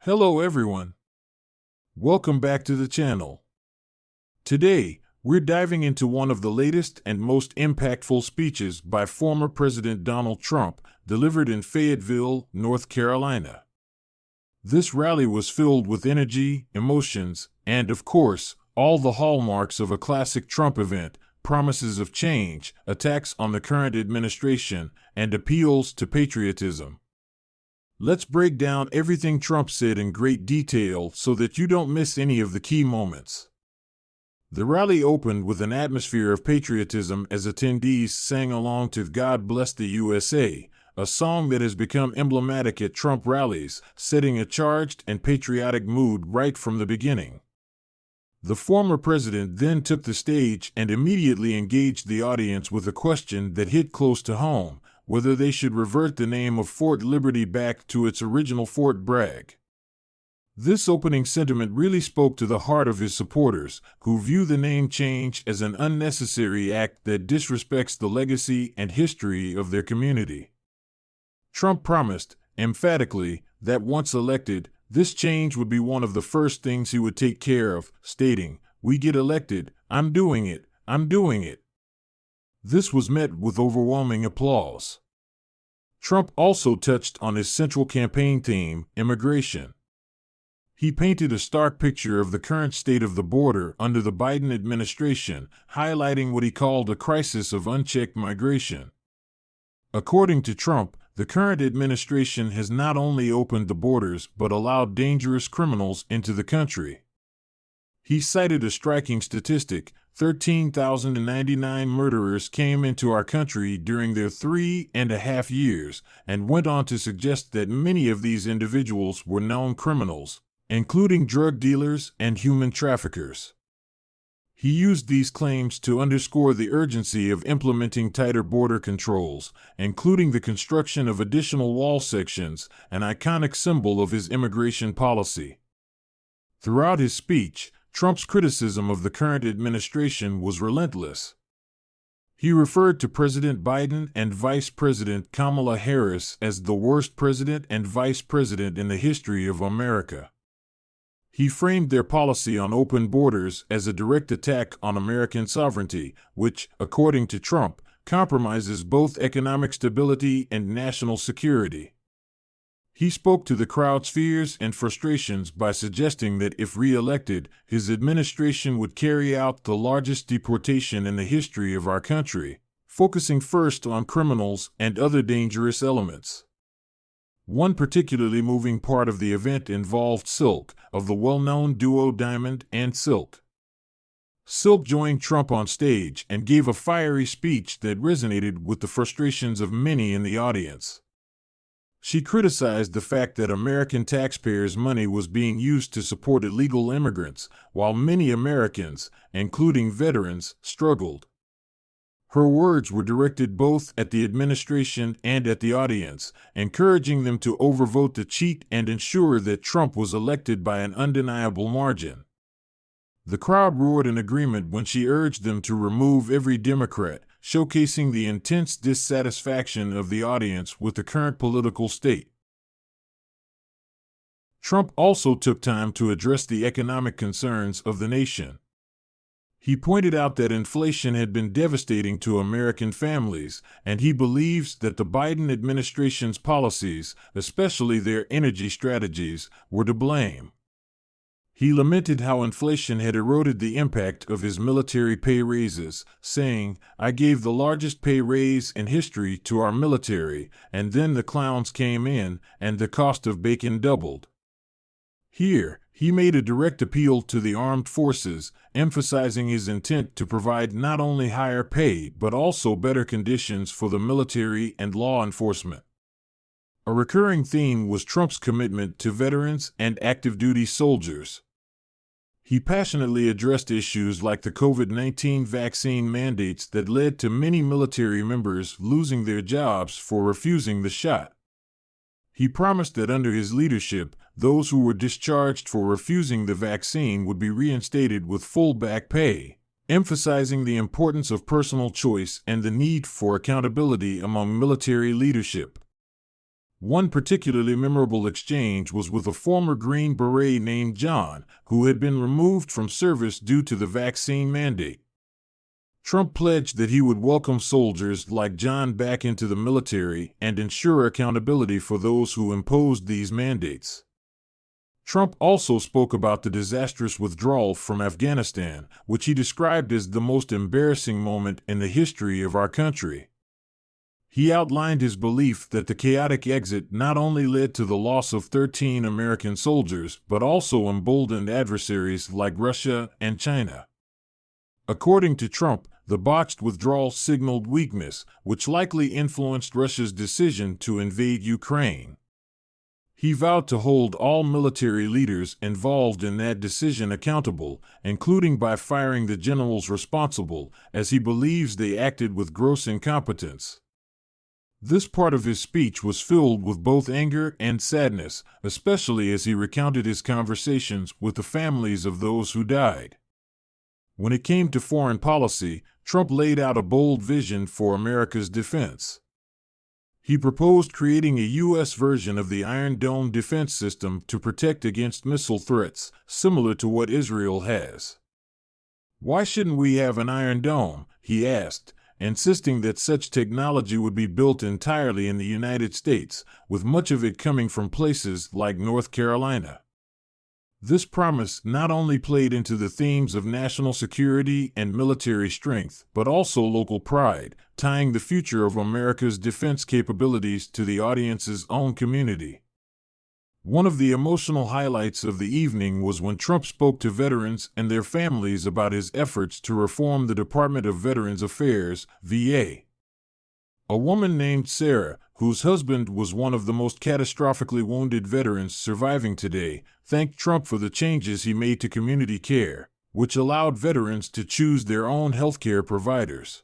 Hello everyone. Welcome back to the channel. Today, we're diving into one of the latest and most impactful speeches by former President Donald Trump, delivered in Fayetteville, North Carolina. This rally was filled with energy, emotions, and, of course, all the hallmarks of a classic Trump event: promises of change, attacks on the current administration, and appeals to patriotism. Let's break down everything Trump said in great detail so that you don't miss any of the key moments. The rally opened with an atmosphere of patriotism as attendees sang along to "God Bless the USA," a song that has become emblematic at Trump rallies, setting a charged and patriotic mood right from the beginning. The former president then took the stage and immediately engaged the audience with a question that hit close to home: whether they should revert the name of Fort Liberty back to its original Fort Bragg. This opening sentiment really spoke to the heart of his supporters, who view the name change as an unnecessary act that disrespects the legacy and history of their community. Trump promised, emphatically, that once elected, this change would be one of the first things he would take care of, stating, "We get elected, I'm doing it, I'm doing it." This was met with overwhelming applause. Trump also touched on his central campaign theme, immigration. He painted a stark picture of the current state of the border under the Biden administration, highlighting what he called a crisis of unchecked migration. According to Trump, the current administration has not only opened the borders but allowed dangerous criminals into the country. He cited a striking statistic: 13,099 murderers came into our country during their 3.5 years, and went on to suggest that many of these individuals were known criminals, including drug dealers and human traffickers. He used these claims to underscore the urgency of implementing tighter border controls, including the construction of additional wall sections, an iconic symbol of his immigration policy. Throughout his speech, Trump's criticism of the current administration was relentless. He referred to President Biden and Vice President Kamala Harris as the worst president and vice president in the history of America. He framed their policy on open borders as a direct attack on American sovereignty, which, according to Trump, compromises both economic stability and national security. He spoke to the crowd's fears and frustrations by suggesting that if re-elected, his administration would carry out the largest deportation in the history of our country, focusing first on criminals and other dangerous elements. One particularly moving part of the event involved Silk, of the well-known duo Diamond and Silk. Silk joined Trump on stage and gave a fiery speech that resonated with the frustrations of many in the audience. She criticized the fact that American taxpayers' money was being used to support illegal immigrants, while many Americans, including veterans, struggled. Her words were directed both at the administration and at the audience, encouraging them to overvote the cheat and ensure that Trump was elected by an undeniable margin. The crowd roared in agreement when she urged them to remove every Democrat, showcasing the intense dissatisfaction of the audience with the current political state. Trump also took time to address the economic concerns of the nation. He pointed out that inflation had been devastating to American families, and he believes that the Biden administration's policies, especially their energy strategies, were to blame. He lamented how inflation had eroded the impact of his military pay raises, saying, "I gave the largest pay raise in history to our military, and then the clowns came in, and the cost of bacon doubled." Here, he made a direct appeal to the armed forces, emphasizing his intent to provide not only higher pay but also better conditions for the military and law enforcement. A recurring theme was Trump's commitment to veterans and active-duty soldiers. He passionately addressed issues like the COVID-19 vaccine mandates that led to many military members losing their jobs for refusing the shot. He promised that under his leadership, those who were discharged for refusing the vaccine would be reinstated with full back pay, emphasizing the importance of personal choice and the need for accountability among military leadership. One particularly memorable exchange was with a former Green Beret named John, who had been removed from service due to the vaccine mandate. Trump pledged that he would welcome soldiers like John back into the military and ensure accountability for those who imposed these mandates. Trump also spoke about the disastrous withdrawal from Afghanistan, which he described as the most embarrassing moment in the history of our country. He outlined his belief that the chaotic exit not only led to the loss of 13 American soldiers, but also emboldened adversaries like Russia and China. According to Trump, the botched withdrawal signaled weakness, which likely influenced Russia's decision to invade Ukraine. He vowed to hold all military leaders involved in that decision accountable, including by firing the generals responsible, as he believes they acted with gross incompetence. This part of his speech was filled with both anger and sadness, especially as he recounted his conversations with the families of those who died. When it came to foreign policy, Trump laid out a bold vision for America's defense. He proposed creating a U.S. version of the Iron Dome defense system to protect against missile threats, similar to what Israel has. "Why shouldn't we have an Iron Dome?" he asked, insisting that such technology would be built entirely in the United States, with much of it coming from places like North Carolina. This promise not only played into the themes of national security and military strength, but also local pride, tying the future of America's defense capabilities to the audience's own community. One of the emotional highlights of the evening was when Trump spoke to veterans and their families about his efforts to reform the Department of Veterans Affairs, VA. A woman named Sarah, whose husband was one of the most catastrophically wounded veterans surviving today, thanked Trump for the changes he made to community care, which allowed veterans to choose their own healthcare providers.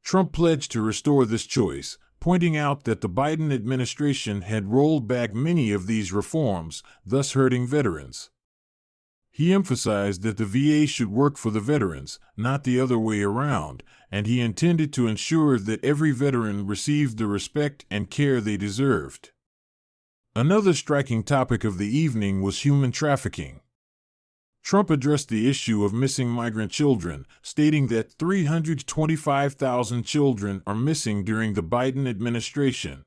Trump pledged to restore this choice, pointing out that the Biden administration had rolled back many of these reforms, thus hurting veterans. He emphasized that the VA should work for the veterans, not the other way around, and he intended to ensure that every veteran received the respect and care they deserved. Another striking topic of the evening was human trafficking. Trump addressed the issue of missing migrant children, stating that 325,000 children are missing during the Biden administration.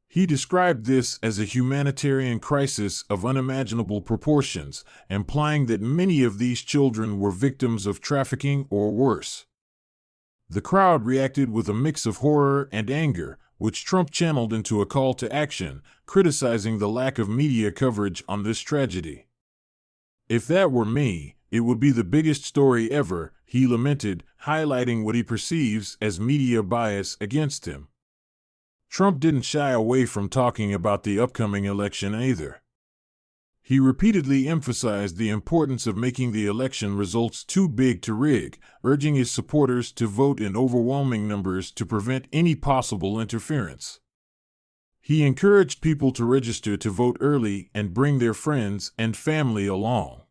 He described this as a humanitarian crisis of unimaginable proportions, implying that many of these children were victims of trafficking or worse. The crowd reacted with a mix of horror and anger, which Trump channeled into a call to action, criticizing the lack of media coverage on this tragedy. "If that were me, it would be the biggest story ever," he lamented, highlighting what he perceives as media bias against him. Trump didn't shy away from talking about the upcoming election either. He repeatedly emphasized the importance of making the election results too big to rig, urging his supporters to vote in overwhelming numbers to prevent any possible interference. He encouraged people to register to vote early and bring their friends and family along.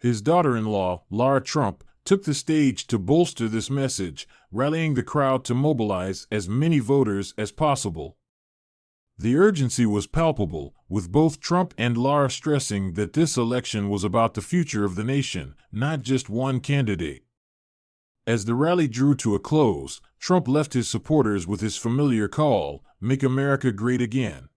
His daughter-in-law, Lara Trump, took the stage to bolster this message, rallying the crowd to mobilize as many voters as possible. The urgency was palpable, with both Trump and Lara stressing that this election was about the future of the nation, not just one candidate. As the rally drew to a close, Trump left his supporters with his familiar call, "Make America Great Again."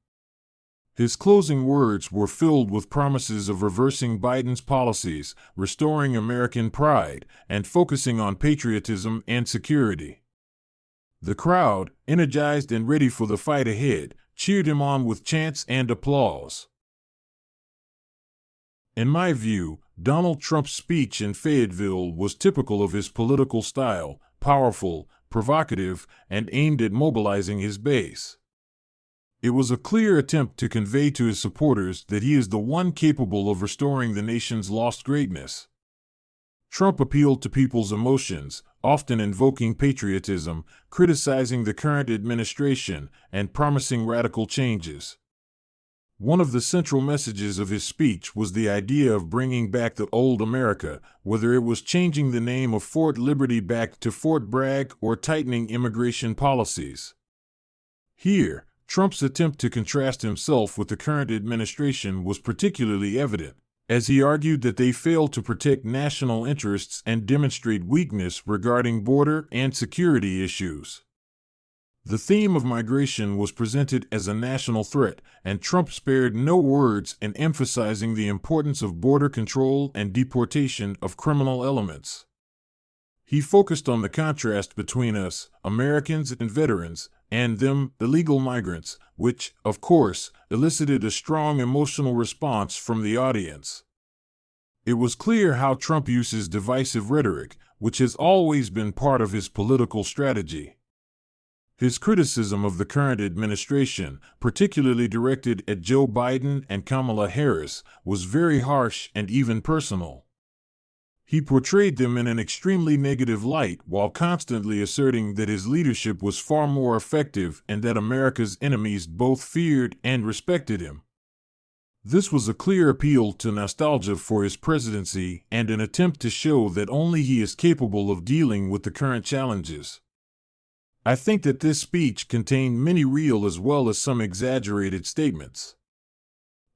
His closing words were filled with promises of reversing Biden's policies, restoring American pride, and focusing on patriotism and security. The crowd, energized and ready for the fight ahead, cheered him on with chants and applause. In my view, Donald Trump's speech in Fayetteville was typical of his political style, powerful, provocative, and aimed at mobilizing his base. It was a clear attempt to convey to his supporters that he is the one capable of restoring the nation's lost greatness. Trump appealed to people's emotions, often invoking patriotism, criticizing the current administration, and promising radical changes. One of the central messages of his speech was the idea of bringing back the old America, whether it was changing the name of Fort Liberty back to Fort Bragg or tightening immigration policies. Here, Trump's attempt to contrast himself with the current administration was particularly evident, as he argued that they failed to protect national interests and demonstrate weakness regarding border and security issues. The theme of migration was presented as a national threat, and Trump spared no words in emphasizing the importance of border control and deportation of criminal elements. He focused on the contrast between us, Americans and veterans, and them, illegal migrants, which, of course, elicited a strong emotional response from the audience. It was clear how Trump uses divisive rhetoric, which has always been part of his political strategy. His criticism of the current administration, particularly directed at Joe Biden and Kamala Harris, was very harsh and even personal. He portrayed them in an extremely negative light while constantly asserting that his leadership was far more effective and that America's enemies both feared and respected him. This was a clear appeal to nostalgia for his presidency and an attempt to show that only he is capable of dealing with the current challenges. I think that this speech contained many real as well as some exaggerated statements.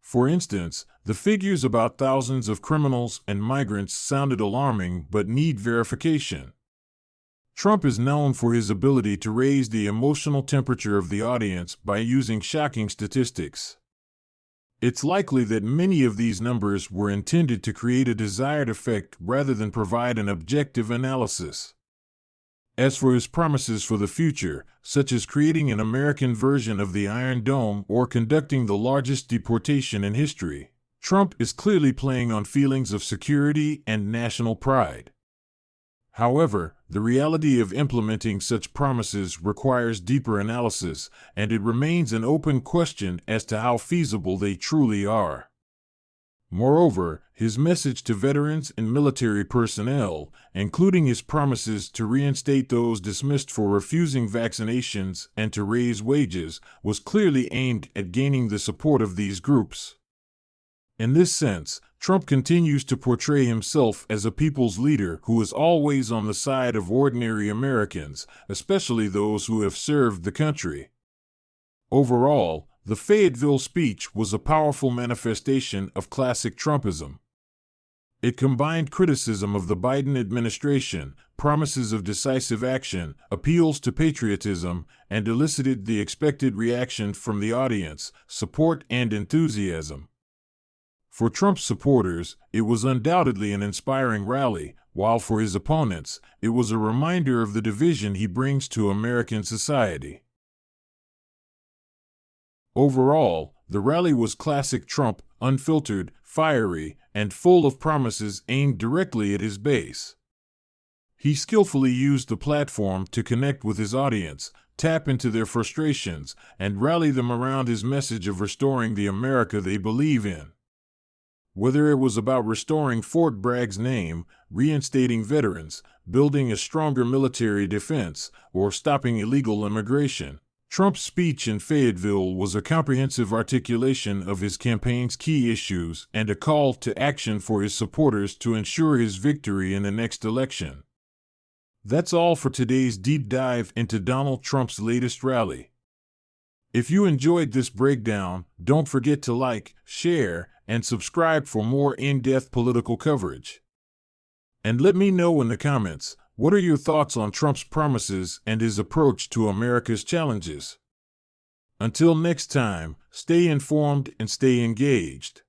For instance, the figures about thousands of criminals and migrants sounded alarming but need verification. Trump is known for his ability to raise the emotional temperature of the audience by using shocking statistics. It's likely that many of these numbers were intended to create a desired effect rather than provide an objective analysis. As for his promises for the future, such as creating an American version of the Iron Dome or conducting the largest deportation in history, Trump is clearly playing on feelings of security and national pride. However, the reality of implementing such promises requires deeper analysis, and it remains an open question as to how feasible they truly are. Moreover, his message to veterans and military personnel, including his promises to reinstate those dismissed for refusing vaccinations and to raise wages, was clearly aimed at gaining the support of these groups. In this sense, Trump continues to portray himself as a people's leader who is always on the side of ordinary Americans, especially those who have served the country. Overall, the Fayetteville speech was a powerful manifestation of classic Trumpism. It combined criticism of the Biden administration, promises of decisive action, appeals to patriotism, and elicited the expected reaction from the audience, support and enthusiasm. For Trump's supporters, it was undoubtedly an inspiring rally, while for his opponents, it was a reminder of the division he brings to American society. Overall, the rally was classic Trump, unfiltered, fiery, and full of promises aimed directly at his base. He skillfully used the platform to connect with his audience, tap into their frustrations, and rally them around his message of restoring the America they believe in. Whether it was about restoring Fort Bragg's name, reinstating veterans, building a stronger military defense, or stopping illegal immigration, Trump's speech in Fayetteville was a comprehensive articulation of his campaign's key issues and a call to action for his supporters to ensure his victory in the next election. That's all for today's deep dive into Donald Trump's latest rally. If you enjoyed this breakdown, don't forget to like, share, and subscribe for more in-depth political coverage. And let me know in the comments, what are your thoughts on Trump's promises and his approach to America's challenges? Until next time, stay informed and stay engaged.